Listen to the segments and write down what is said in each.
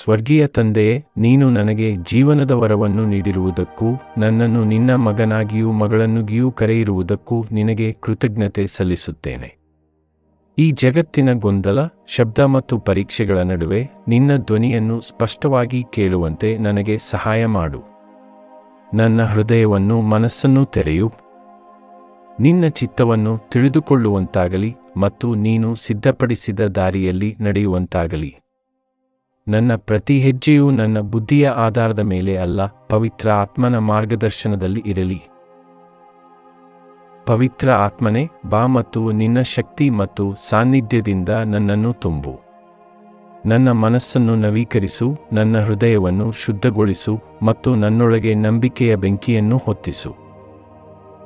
ಸ್ವರ್ಗೀಯ ತಂದೆಯೇ, ನೀನು ನನಗೆ ಜೀವನದ ವರವನ್ನು ನೀಡಿರುವುದಕ್ಕೂ ನನ್ನನ್ನು ನಿನ್ನ ಮಗನಾಗಿಯೂ ಮಗಳನ್ನಾಗಿಯೂ ಕರೆಯಿರುವುದಕ್ಕೂ ನಿನಗೆ ಕೃತಜ್ಞತೆ ಸಲ್ಲಿಸುತ್ತೇನೆ. ಈ ಜಗತ್ತಿನ ಗೊಂದಲ, ಶಬ್ದ ಮತ್ತು ಪರೀಕ್ಷೆಗಳ ನಡುವೆ ನಿನ್ನ ಧ್ವನಿಯನ್ನು ಸ್ಪಷ್ಟವಾಗಿ ಕೇಳುವಂತೆ ನನಗೆ ಸಹಾಯ ಮಾಡು. ನನ್ನ ಹೃದಯವನ್ನು ಮನಸ್ಸನ್ನು ತೆರೆಯು. ನಿನ್ನ ಚಿತ್ತವನ್ನು ತಿಳಿದುಕೊಳ್ಳುವಂತಾಗಲಿ ಮತ್ತು ನೀನು ಸಿದ್ಧಪಡಿಸಿದ ದಾರಿಯಲ್ಲಿ ನಡೆಯುವಂತಾಗಲಿ. ನನ್ನ ಪ್ರತಿ ಹೆಜ್ಜೆಯೂ ನನ್ನ ಬುದ್ಧಿಯ ಆಧಾರದ ಮೇಲೆ ಅಲ್ಲ, ಪವಿತ್ರ ಆತ್ಮನ ಮಾರ್ಗದರ್ಶನದಲ್ಲಿ ಇರಲಿ. ಪವಿತ್ರ ಆತ್ಮನೇ, ಬಾ ಮತ್ತು ನಿನ್ನ ಶಕ್ತಿ ಮತ್ತು ಸಾನ್ನಿಧ್ಯದಿಂದ ನನ್ನನ್ನು ತುಂಬು. ನನ್ನ ಮನಸ್ಸನ್ನು ನವೀಕರಿಸು, ನನ್ನ ಹೃದಯವನ್ನು ಶುದ್ಧಗೊಳಿಸು ಮತ್ತು ನನ್ನೊಳಗೆ ನಂಬಿಕೆಯ ಬೆಂಕಿಯನ್ನು ಹೊತ್ತಿಸು.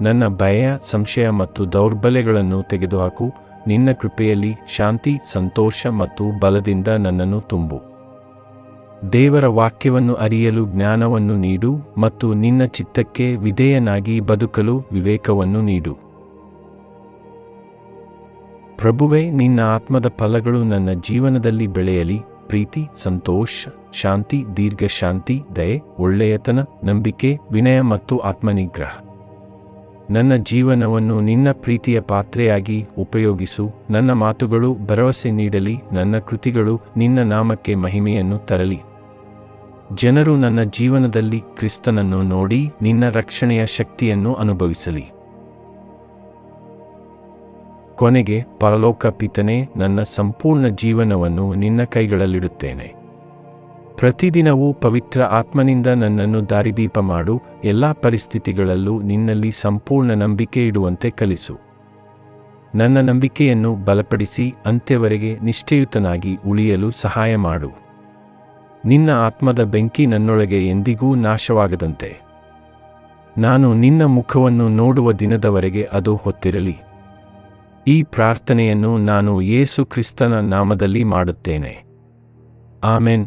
ನನ್ನ ಭಯ, ಸಂಶಯ ಮತ್ತು ದೌರ್ಬಲ್ಯಗಳನ್ನು ತೆಗೆದುಹಾಕು. ನಿನ್ನ ಕೃಪೆಯಲ್ಲಿ ಶಾಂತಿ, ಸಂತೋಷ ಮತ್ತು ಬಲದಿಂದ ನನ್ನನ್ನು ತುಂಬು. ದೇವರ ವಾಕ್ಯವನ್ನು ಅರಿಯಲು ಜ್ಞಾನವನ್ನು ನೀಡು ಮತ್ತು ನಿನ್ನ ಚಿತ್ತಕ್ಕೆ ವಿಧೇಯನಾಗಿ ಬದುಕಲು ವಿವೇಕವನ್ನು ನೀಡು. ಪ್ರಭುವೇ, ನಿನ್ನ ಆತ್ಮದ ಫಲಗಳು ನನ್ನ ಜೀವನದಲ್ಲಿ ಬೆಳೆಯಲಿ. ಪ್ರೀತಿ, ಸಂತೋಷ, ಶಾಂತಿ, ದೀರ್ಘಶಾಂತಿ, ದಯೆ, ಒಳ್ಳೆಯತನ, ನಂಬಿಕೆ, ವಿನಯ ಮತ್ತು ಆತ್ಮನಿಗ್ರಹ. ನನ್ನ ಜೀವನವನ್ನು ನಿನ್ನ ಪ್ರೀತಿಯ ಪಾತ್ರೆಯಾಗಿ ಉಪಯೋಗಿಸು. ನನ್ನ ಮಾತುಗಳು ಭರವಸೆ ನೀಡಲಿ, ನನ್ನ ಕೃತಿಗಳು ನಿನ್ನ ನಾಮಕ್ಕೆ ಮಹಿಮೆಯನ್ನು ತರಲಿ. ಜನರು ನನ್ನ ಜೀವನದಲ್ಲಿ ಕ್ರಿಸ್ತನನ್ನು ನೋಡಿ ನಿನ್ನ ರಕ್ಷಣೆಯ ಶಕ್ತಿಯನ್ನು ಅನುಭವಿಸಲಿ. ಕೊನೆಗೆ, ಪರಲೋಕ ಪಿತನೇ, ನನ್ನ ಸಂಪೂರ್ಣ ಜೀವನವನ್ನು ನಿನ್ನ ಕೈಗಳಲ್ಲಿಡುತ್ತೇನೆ. ಪ್ರತಿದಿನವೂ ಪವಿತ್ರ ಆತ್ಮನಿಂದ ನನ್ನನ್ನು ದಾರಿದೀಪ ಮಾಡು. ಎಲ್ಲ ಪರಿಸ್ಥಿತಿಗಳಲ್ಲೂ ನಿನ್ನಲ್ಲಿ ಸಂಪೂರ್ಣ ನಂಬಿಕೆ ಇಡುವಂತೆ ಕಲಿಸು. ನನ್ನ ನಂಬಿಕೆಯನ್ನು ಬಲಪಡಿಸಿ ಅಂತ್ಯವರೆಗೆ ನಿಷ್ಠೆಯುತನಾಗಿ ಉಳಿಯಲು ಸಹಾಯ ಮಾಡು. ನಿನ್ನ ಆತ್ಮದ ಬೆಂಕಿ ನನ್ನೊಳಗೆ ಎಂದಿಗೂ ನಾಶವಾಗದಂತೆ ನಾನು ನಿನ್ನ ಮುಖವನ್ನು ನೋಡುವ ದಿನದವರೆಗೆ ಅದು ಹೊತ್ತಿರಲಿ. ಈ ಪ್ರಾರ್ಥನೆಯನ್ನು ನಾನು ಯೇಸು ಕ್ರಿಸ್ತನ ನಾಮದಲ್ಲಿ ಮಾಡುತ್ತೇನೆ. ಆಮೆನ್.